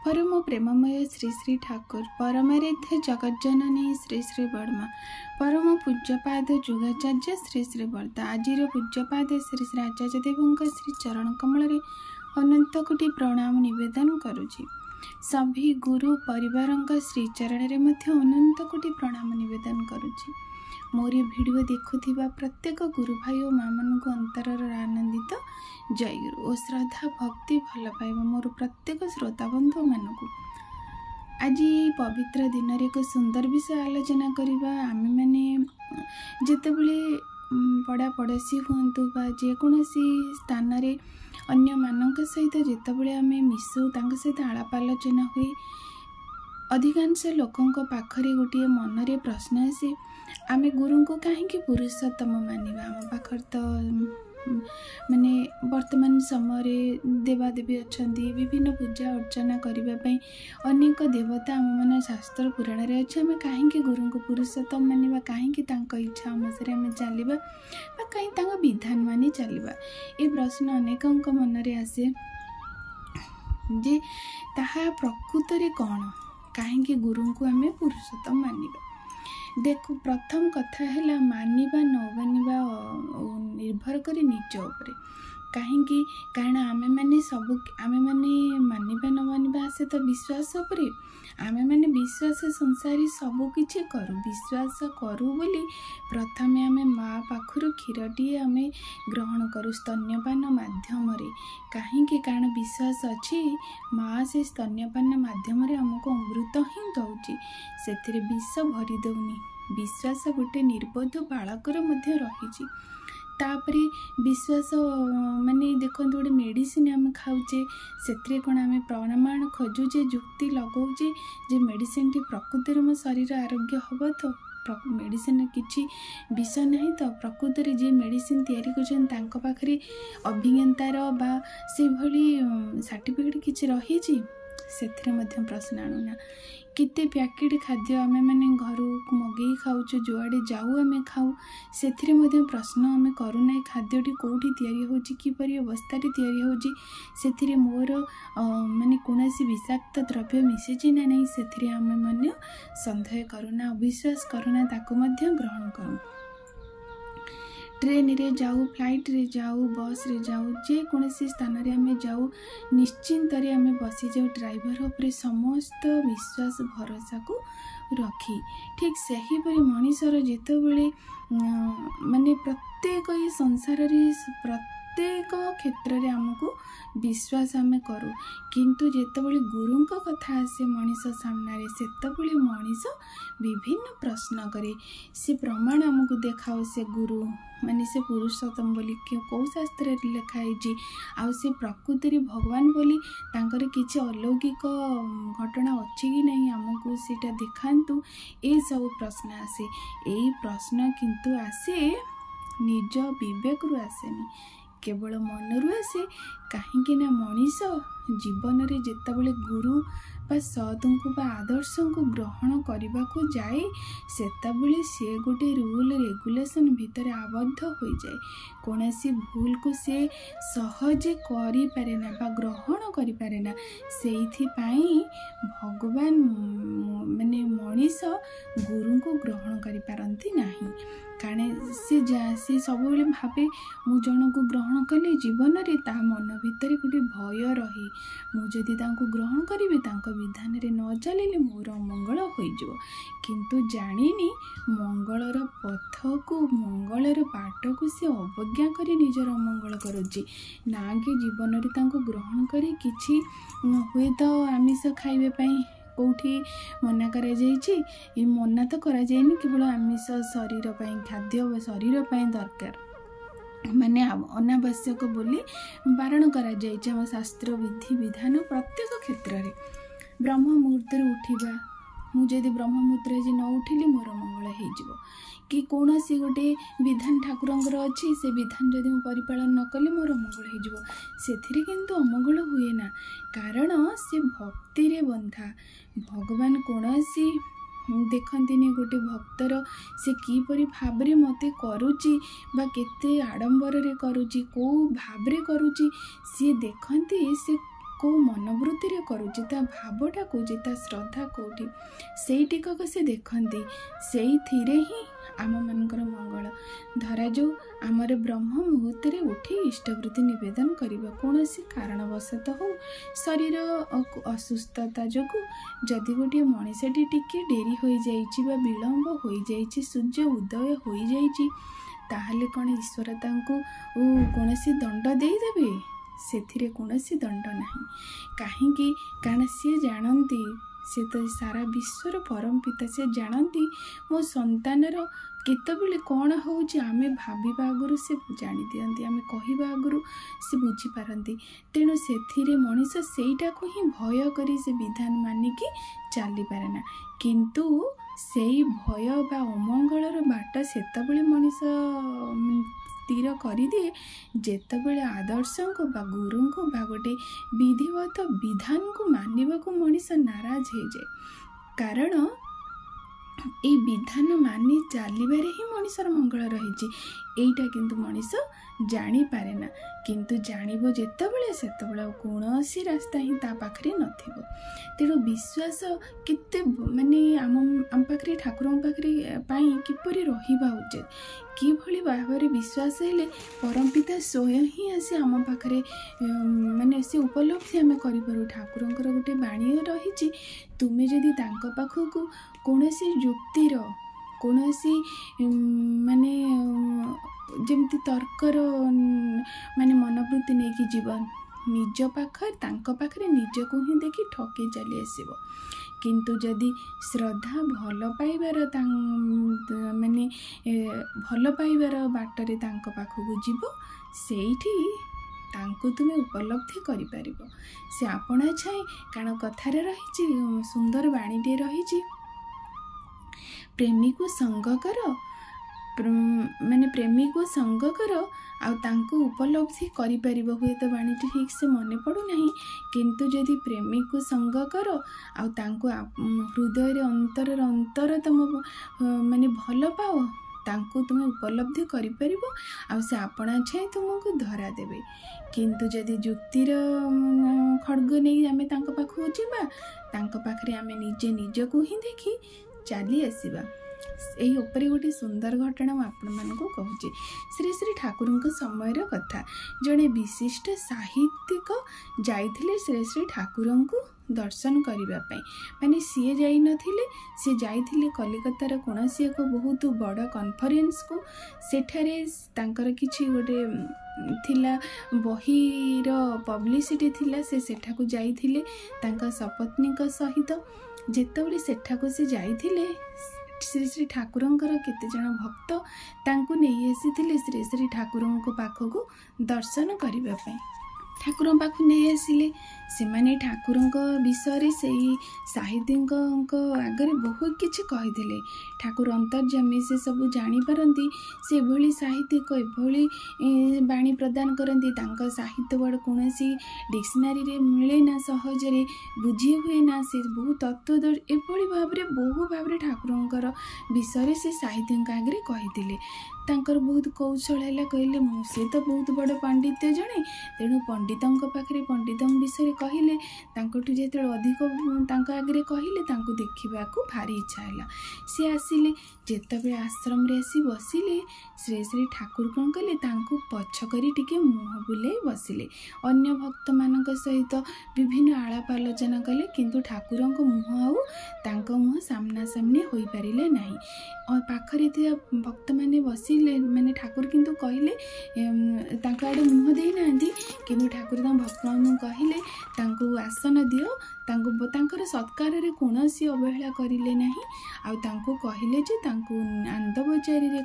परम प्रेममय श्री श्री ठाकुर परमाराध्य जगज्जननी श्री श्री बर्मा परम पूज्यपाद जुगाचार्य श्री श्री बर्ता आजिर पूज्यपाद श्री श्री आचार्य देव श्री चरण कमल अनंत कोटि प्रणाम निवेदन करुछि। सभी गुरु परिवार श्रीचरण में अनंत कोटि प्रणाम निवेदन करुछि। मोरी वीडियो देखुथिबा प्रत्येक गुरु भाई और माँ मान अंतरर आनंदित जय गुरु और श्रद्धा भक्ति भल पाइबा मोर प्रत्येक श्रोता बंधु मानक आज पवित्र दिन एक सुंदर विषय आलोचना करबा। आमे माने जेतेबेले पड़ा पड़ोसी हूँ बा जेकोसी स्थान रे अन्य मानक सहित जेतेबेले आमे मिसु तांक सहित आलाप आलोचना हुए अधिकांश लोकों पाखरे गोटे मनरे प्रश्न आसे आमे गुरु को कहीं पुरुषोत्तम मानिबा। आम पाखर तो माने वर्तमान समय देवादेवी अच्छा विभिन्न पूजा अर्चना करने अनेक देवता आम मैंने शास्त्र पुराण रे अच्छे आम कहीं गुरु को पुरुषोत्तम मानिबा कहीं इच्छा अनुसार आम चलवा कहीं विधान मानि चलवा। ये प्रश्न अनेकों मनरे आसे जे ताहा प्रकृत रे कौन कहीं गुरु को आम पुरुषोत्तम मानिबा। देखो प्रथम कथा है मानिबा न मानिबा निर्भर करे निज उपरे कहीं कारण आमे माने सब आमे माने मानिबा न मानिबा आसे तो विश्वास उपरे आमे माने विश्वास संसारी सब किछि करू विश्वास करू बोली प्रथमे आमे माँ पाखरु क्षीरटी आमे ग्रहण करू स्तन्यपान माध्यम रे कहीं कारण विश्वास अच्छी माँ से स्तन्यपान माध्यम रे हमको अमृत ही दौची से विष भरी दौनी विश्वास गोटे निर्बोध बालकर मध्य रही। तापरे विश्वास माने देखो गोटे मेडिसिन आम खाऊचे से कौन आम प्रमाण खोजुचे जुक्ति लगाऊचे जे मेडिसिन टी प्रकृति मो शरीर आरोग्य हम तो मेडिसिन किसी विष नहीं तो प्रकृत में जी मेडिसिन तैयारी कर पाखरे अभिज्ञतार बा से भली सर्टिफिकेट किसी रही से प्रश्न आणुना किते पैकेट खाद्य आम मैंने घर मगे खाऊ जुआड़े जाऊ आम खाऊ से प्रश्न आम करूना खाद्यटी कौटी होपरी अवस्था से मोर माने कौन विषाक्त द्रव्य मिसेची ना नहीं से आम मैंने सन्देह करूना अविश्वास करूना ताकू ग्रहण करूँ। ट्रेन रे जाऊ फ्लाइट रे जाऊ बस रे जाऊ जेकोसी स्थान रे आमे जाऊ निश्चिंत रे आमे बसी जाऊ ड्राइवर उपरे समस्त विश्वास भरोसा को रखी ठीक सही परी मनीषर जेतेबेले माने प्रत्येक ये संसार रे प्रत्येक क्षेत्र रे हमको विश्वास आमे करू किंतु जेतेबेले गुरु कथा आसे मनीष सामने सेतेबेले मनीष विभिन्न प्रश्न करे से प्रमाण हमको देखाओ से गुरु माने से पुरुषोत्तम बोली कौ शास्त्र लिखाई आउ से प्रकृति भगवान बोली तांकर किसी अलौकिक घटना अच्छी कि नहीं आमको सीटा दिखातु ये सब प्रश्न आसे। यही प्रश्न किंतु आसे निज विवेक रु आसेनी केवल मनरू आसे कहीं मनीष जीवन रे जेतेबेले गुरु बा सदु बा आदर्श को ग्रहण करने को जाए सेतेबेले सी गोटे रूल रेगुलेशन भितर आबद्ध हो जाए कौन सी भूल को से सहजे करि पारे ना बा ग्रहण करि पारे ना से भगवान माने मनीष गुरु को ग्रहण करि पारंती नहीं कारण से सब भावे मु जन को ग्रहण कली जीवन रे ता मन भितर गोटे भय रही मुझे ग्रहण करी विधान रे न चलिले मोर मंगल हो किंतु जानिनी मंगलर पथ को मंगलर बाट को सी अवज्ञा करी निजर अमंगल करुच्ची ना कि जीवन रे ग्रहण करी किछि हुए तो आमिष खाइबे कौटी मना करा जाइछि मना तो करा जाइनि केवल आमिष शरीर खाद्य शरीर दरकार माने अनावश्यक बोली बारण करा जाइछि हम शास्त्र विधि विधान प्रत्येक क्षेत्र में ब्रह्म मुहूर्त उठा मुझे ब्रह्म मुहूर्त न उठिली मोर मंगल हो कि कौन सी गोटे विधान ठाकुरंकर अच्छी से विधान जदि मु परिपालन न कली मोर अमंगल हो से किंतु अमंगल हुए ना कारण से भक्ति रे बंधा भगवान कौन सी देखती गोटे भक्तर से किपरि भाव मते करुची बा केते आडंबर रे करुची को भाव रे करुची सी देखती से କେଉଁ ମନୋବୃତ୍ତିରେ କରୁଛି, ତା ଭାବଟା କେଉଁଠି, ତା ଶ୍ରଦ୍ଧା କେଉଁଠି, ସେଇଟିକକ ସେ ଦେଖନ୍ତି। ସେଇଥିରେ ହିଁ ଆମମାନଙ୍କର ମଙ୍ଗଳ। ଧରାଯାଉ ଆମର ବ୍ରହ୍ମ ମୁହୂର୍ତ୍ତରେ ଉଠି ଇଷ୍ଟବୃତ୍ତି ନିବେଦନ କରିବା, କୌଣସି କାରଣବଶତଃ ହଉ, ଶରୀର ଅସୁସ୍ଥତା ଯୋଗୁଁ ଯଦି ଗୋଟିଏ ମଣିଷଟି ଟିକେ ଡେରି ହୋଇଯାଇଛି ବା ବିଳମ୍ବ ହୋଇଯାଇଛି, ସୂର୍ଯ୍ୟ ଉଦୟ ହୋଇଯାଇଛି, ତାହେଲେ କ'ଣ ଈଶ୍ୱର ତାଙ୍କୁ କୌଣସି ଦଣ୍ଡ ଦେଇଦେବେ? ସେଥିରେ କୌଣସି ଦଣ୍ଡ ନାହିଁ। କାହିଁକି? କାରଣ ସିଏ ଜାଣନ୍ତି, ସେ ତ ସାରା ବିଶ୍ୱର ପରମ ପିତା, ସେ ଜାଣନ୍ତି ମୋ ସନ୍ତାନର କେତେବେଳେ କ'ଣ ହେଉଛି ଆମେ ଭାବିବା ଆଗରୁ ସେ ଜାଣିଦିଅନ୍ତି, ଆମେ କହିବା ଆଗରୁ ସେ ବୁଝିପାରନ୍ତି। ତେଣୁ ସେଥିରେ ମଣିଷ ସେଇଟାକୁ ହିଁ ଭୟ କରି ସେ ବିଧାନ ମାନିକି ଚାଲିପାରେ ନା। କିନ୍ତୁ ସେଇ ଭୟ ବା ଅମଙ୍ଗଳର ବାଟ ସେତେବେଳେ ମଣିଷ ସ୍ଥିର କରିଦିଏ ଯେତେବେଳେ ଆଦର୍ଶଙ୍କୁ ବା ଗୁରୁଙ୍କୁ ବା ଗୋଟେ ବିଧିବଦ୍ଧ ବିଧାନକୁ ମାନିବାକୁ ମଣିଷ ନାରାଜ ହେଇଯାଏ। କାରଣ এই ବିଧାନ ମାନି ଚାଲିବାରେ ହିଁ ମଣିଷର ମଙ୍ଗଳ ରହିଛି। ଏଇଟା କିନ୍ତୁ ମଣିଷ ଜାଣିପାରେ ନା। କିନ୍ତୁ ଜାଣିବ ଯେତେବେଳେ, ସେତେବେଳେ ଆଉ କୌଣସି ରାସ୍ତା ହିଁ ତା ପାଖରେ ନଥିବ। ତେଣୁ ବିଶ୍ୱାସ କେତେ ଆମ ପାଖରେ, ଠାକୁରଙ୍କ ପାଖରେ ପାଇଁ କିପରି ରହିବା ଉଚିତ, କିଭଳି ଭାବରେ ବିଶ୍ୱାସ ହେଲେ ପରମପିତା ସ୍ୱୟଂ ହିଁ ଆସି ଆମ ପାଖରେ ସେ ଉପଲବ୍ଧି ଆମେ କରିପାରୁ। ଠାକୁରଙ୍କର ଗୋଟେ ବାଣୀ ରହିଛି, ତୁମେ ଯଦି ତାଙ୍କ ପାଖକୁ କୌଣସି ଯୁକ୍ତିର, କୌଣସି ଯେମିତି ତର୍କର ମନୋବୃତ୍ତି ନେଇକି ଯିବ, ନିଜ ପାଖରେ, ତାଙ୍କ ପାଖରେ ନିଜକୁ ହିଁ ଦେଖି ଠକି ଚାଲି ଆସିବ। କିନ୍ତୁ ଯଦି ଶ୍ରଦ୍ଧା, ଭଲ ପାଇବାର ବାଟରେ ତାଙ୍କ ପାଖକୁ ଯିବ, ସେଇଠି ତାଙ୍କୁ ତୁମେ ଉପଲବ୍ଧି କରିପାରିବ। ସେ ଆପଣା ଛାଏଁ, କାରଣ କଥାରେ ରହିଛି, ସୁନ୍ଦର ବାଣୀଟିଏ ରହିଛି, ପ୍ରେମୀକୁ ସଙ୍ଗ କର, ପ୍ରେମୀକୁ ସଙ୍ଗ କର ଆଉ ତାଙ୍କୁ ଉପଲବ୍ଧି କରିପାରିବ। ହୁଏତ ବାଣୀଟି ଠିକ୍ ସେ ମନେ ପଡ଼ୁନାହିଁ, କିନ୍ତୁ ଯଦି ପ୍ରେମୀକୁ ସଙ୍ଗ କର ଆଉ ତାଙ୍କୁ ହୃଦୟରେ ଅନ୍ତରତମ ଭଲ ପାଅ, ତାଙ୍କୁ ତୁମେ ଉପଲବ୍ଧି କରିପାରିବ ଆଉ ସେ ଆପଣା ଛାଏଁ ତୁମକୁ ଧରା ଦେବେ। କିନ୍ତୁ ଯଦି ଯୁକ୍ତିର ଖଡ଼୍ଗ ନେଇ ଆମେ ତାଙ୍କ ପାଖକୁ ଯିବା, ତାଙ୍କ ପାଖରେ ଆମେ ନିଜକୁ ହିଁ ଦେଖି ଚାଲି ଆସିବା। ଏହି ଉପରେ ଗୋଟେ ସୁନ୍ଦର ଘଟଣା ମୁଁ ଆପଣମାନଙ୍କୁ କହୁଛି। ଶ୍ରୀ ଶ୍ରୀ ଠାକୁରଙ୍କ ସମୟର କଥା। ଜଣେ ବିଶିଷ୍ଟ ସାହିତ୍ୟିକ ଯାଇଥିଲେ ଶ୍ରୀ ଶ୍ରୀ ଠାକୁରଙ୍କୁ ଦର୍ଶନ କରିବା ପାଇଁ। ସିଏ ଯାଇନଥିଲେ, ସିଏ ଯାଇଥିଲେ କଲିକତାର କୌଣସି ଏକ ବହୁତ ବଡ଼ କନଫରେନ୍ସକୁ। ସେଠାରେ ତାଙ୍କର କିଛି ଗୋଟେ ଥିଲା, ବହିର ପବ୍ଲିସିଟି ଥିଲା, ସେ ସେଠାକୁ ଯାଇଥିଲେ ତାଙ୍କ ସପତ୍ନୀଙ୍କ ସହିତ। ଯେତେବେଳେ ସେଠାକୁ ସେ ଯାଇଥିଲେ, ଶ୍ରୀ ଶ୍ରୀ ଠାକୁରଙ୍କର କେତେଜଣ ଭକ୍ତ ତାଙ୍କୁ ନେଇ ଆସିଥିଲେ ଶ୍ରୀ ଶ୍ରୀ ଠାକୁରଙ୍କ ପାଖକୁ ଦର୍ଶନ କରିବା ପାଇଁ। ଠାକୁରଙ୍କ ପାଖକୁ ନେଇ ଆସିଲେ। ସେମାନେ ଠାକୁରଙ୍କ ବିଷୟରେ ସେଇ ସାହିତ୍ୟିକଙ୍କ ଆଗରେ ବହୁତ କିଛି କହିଥିଲେ। ଠାକୁର ଅନ୍ତର୍ଯାମୀ, ସେ ସବୁ ଜାଣିପାରନ୍ତି। ସେଭଳି ସାହିତ୍ୟିକ ଏଭଳି ବାଣୀ ପ୍ରଦାନ କରନ୍ତି, ତାଙ୍କ ସାହିତ୍ୟ ବଡ଼ କୌଣସି ଡିକ୍ସନାରୀରେ ମିଳେ ନା, ସହଜରେ ବୁଝି ହୁଏ ନା। ସେ ବହୁ ତତ୍ତ୍ୱ ଏଭଳି ଭାବରେ ବହୁ ଭାବରେ ଠାକୁରଙ୍କର ବିଷୟରେ ସେ ସାହିତ୍ୟଙ୍କ ଆଗରେ କହିଥିଲେ। ତାଙ୍କର ବହୁତ କୌଶଳ ହେଲା, କହିଲେ ସେ ତ ବହୁତ ବଡ଼ ପଣ୍ଡିତ ଜଣେ, ତେଣୁ ପଣ୍ଡିତଙ୍କ ପାଖରେ ପଣ୍ଡିତଙ୍କ ବିଷୟରେ କହିଲେ। ତାଙ୍କଠୁ ଯେତେବେଳେ ଅଧିକ ତାଙ୍କ ଆଗରେ କହିଲେ, ତାଙ୍କୁ ଦେଖିବାକୁ ଭାରି ଇଚ୍ଛା ହେଲା। ସେ ଆସିଲେ, ଯେତେବେଳେ ଆଶ୍ରମରେ ଆସି ବସିଲେ, ଶ୍ରୀ ଶ୍ରୀ ଠାକୁର କ'ଣ କଲେ, ତାଙ୍କୁ ପଛ କରି ଟିକେ ମୁହଁ ବୁଲେଇ ବସିଲେ। ଅନ୍ୟ ଭକ୍ତମାନଙ୍କ ସହିତ ବିଭିନ୍ନ ଆଳାପ ଆଲୋଚନା କଲେ, କିନ୍ତୁ ଠାକୁରଙ୍କ ମୁହଁ ଆଉ ତାଙ୍କ ମୁହଁ ସାମ୍ନାସାମ୍ନି ହୋଇପାରିଲେ ନାହିଁ। ପାଖରେ ଥିବା ଭକ୍ତମାନେ ବସିଲେ, ଠାକୁର କିନ୍ତୁ କହିଲେ, ତାଙ୍କ ଆଡ଼େ ମୁହଁ ଦେଇନାହାନ୍ତି, କିନ୍ତୁ ଠାକୁର ତାଙ୍କ ଭକ୍ତମାନଙ୍କୁ କହିଲେ ତାଙ୍କୁ ଆସନ ଦିଅ। ତାଙ୍କର ସତ୍କାରରେ କୌଣସି ଅବହେଳା କରିଲେ ନାହିଁ। ଆଉ ତାଙ୍କୁ କହିଲେ ଯେ ତାଙ୍କୁ ଆନନ୍ଦବଜାରରେ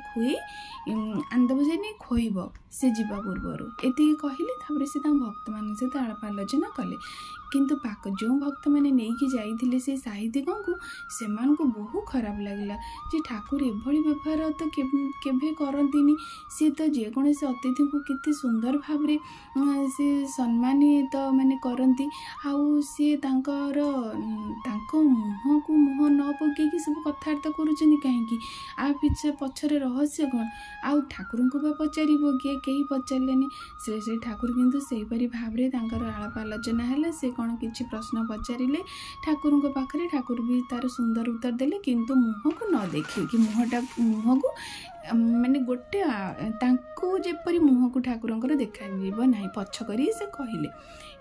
ଖୋଇବ ସେ ଯିବା ପୂର୍ବରୁ, ଏତିକି କହିଲେ। ତାପରେ ସେ ତାଙ୍କ ଭକ୍ତମାନଙ୍କ ସହିତ ଆଳାପ ଆଲୋଚନା କଲେ। କିନ୍ତୁ ଯେଉଁ ଭକ୍ତମାନେ ନେଇକି ଯାଇଥିଲେ ସେ ସାହିତ୍ୟିକଙ୍କୁ, ସେମାନଙ୍କୁ ବହୁ ଖରାପ ଲାଗିଲା ଯେ ଠାକୁର ଏଭଳି ବ୍ୟବହାର ତ କେବେ କରନ୍ତିନି। ସିଏ ତ ଯେକୌଣସି ଅତିଥିଙ୍କୁ କେତେ ସୁନ୍ଦର ଭାବରେ ସେ ସମ୍ମାନିତ କରନ୍ତି। ଆଉ ସିଏ ତାଙ୍କ मुह को मुह न पकईकि सब कथबार्ता करुँच कहीं आ पिछे पछरे रहस्य कौन आउ ठाकुर को पचार किए कहीं पचारे श्री श्री ठाकुर किंतु सेहीपरि भाव में आलाप आलोचना है से कौन किसी प्रश्न पचारे ठाकुर पाखे ठाकुर भी तार सुंदर उत्तर देले किंतु मुह को न देखिए मुह को माने गोटे जेपरी मुह को ठाकुर देखा ना पछ कर से कहले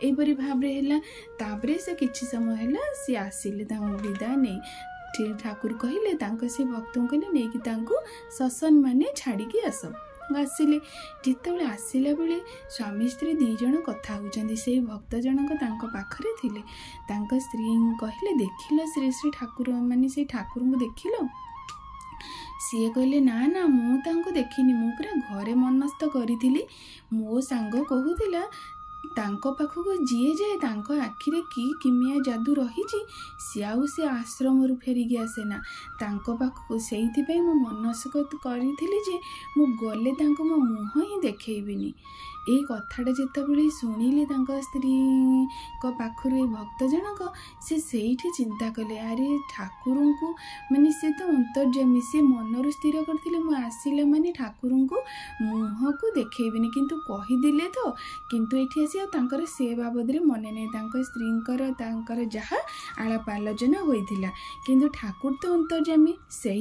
यहपरी भाव है से किसी समय है सी आसिले विदाय नहीं ठाकुर कहले से भक्त कहले नहीं ससन माने छाड़ी आस आसिले जिते आसला बेले स्वामी स्त्री दी जन कथा होती से भक्त जनक पाखरे थिले स्त्री कहले देखिल श्री श्री ठाकुर माने से ठाकुर को देखिल सी कहले ना ना मुझे देखनी मु पूरा घरे मनस्थ करी मो सांग कहूला पाखक जीए जाए आखिरे कि किमिया जादू रही सी आउ से आश्रम फेरिकी आसेना पाखक से मो मनस्थ करी मु गले मो मुह ही देखेबिनी ये कथाटा जितेबाला शुणिले स्त्री पाखर भक्त जनक से चिंता कले अरे ठाकुर को माने से तो अंतर्जामी से मनरु स्थिर करते आसिला माने ठाकुर को मुह को देखेबिनी किंतु कहीदेले तो किंतु एठी आसी तांकर से बाबद मन नहीं स्त्री जहाँ आलाप आलोचना होइथिला किंतु ठाकुर तो अंतर्जामी से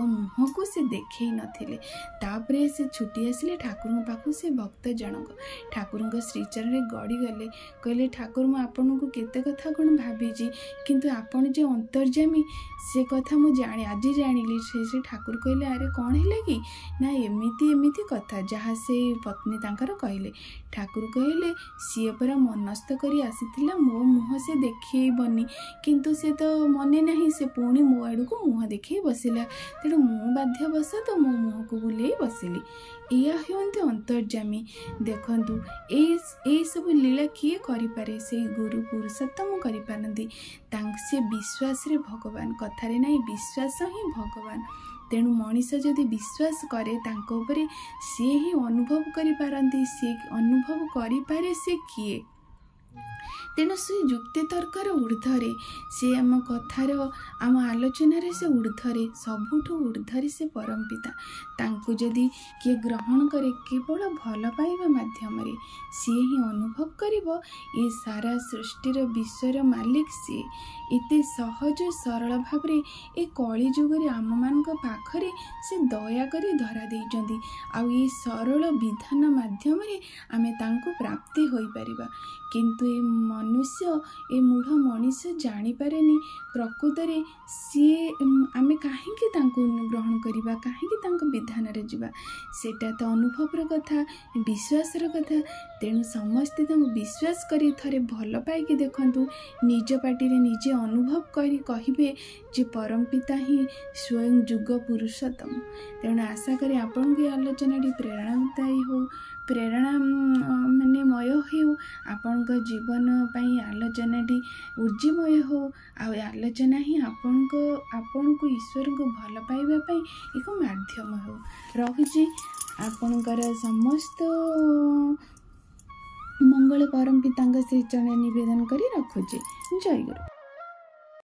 मुह को से देखे नथिले तापरे से छुटी आसिले ठाकुर से भक्त जनक ठाकुर श्रीचरण गड़ी गले कहले ठाकुर मु आपन को केते कथा कौन भाभी किंतु आपन जो अंतर्जामी से कथा मु जाने आज जानिली से ठाकुर कहले अरे कौन है कि ना एमिति एमिति कथा जहाँ से पत्नी तांकर कहले ठाकुर कहले सी परा मनस्थ करी आसीथिला मो मुह से देखबनी किंतु से तो मने नहीं से पुणी मो आड़ को मुह देखे बसिला तेणु मु बाध्यवश तो मो मुह को बुले बसिली या होते अंतर्जामी देखु ये सब लीला किए करें से गुरु पुरुषोत्तम करें से विश्वास रे भगवान कथारे नहीं विश्वास ही भगवान तेणु मनीष जदि विश्वास करे सी ही अनुभव करि सी अनुभव करें से किए तेणु से युक्ति तर्कर ऊर्धरे सी आम कथार आम आलोचन से ऊर्धरे सबुठ ऊर्धरे से परम पिता तांको जदि किए ग्रहण करे केवल भल पाइबा माध्यम सी ही अनुभव करिबो ये सारा सृष्टिर विश्वर मालिक सी इते सहज सरल भाव ए कली जुगरे आम मान पाखरे से दया करी धरा देइचंदी आउ ये सरल विधान माध्यम आमे तांको प्राप्ति होई परिबा किंतु ए मनुष्य ए मूढ़ मनीष जानी पारेनी प्रकृत रे सी आमे काहे ग्रहण करिबा काहे विधान रे जिबा सेटा तो अनुभव कथा विश्वास कथा तेणु समस्ते विश्वास करी थरे भल पाइकी देखंतु निज पाटी रे निजे अनुभव करी कहिबे जे परम पिता ही स्वयं जुग पुरुषोत्तम तेणु आशा करी आपन के आलोचना प्रेरणादायी हो प्रेरणा माने मय हो आपण जीवन पाई आलोचना ऊर्जिमय हो आलोचना ही आपण को ईश्वर को भल पाइबा पाई एक माध्यम हो रहुची आपणकर समस्त मंगल परम पिता श्री चरण निवेदन करी रखुचे जय गुरु।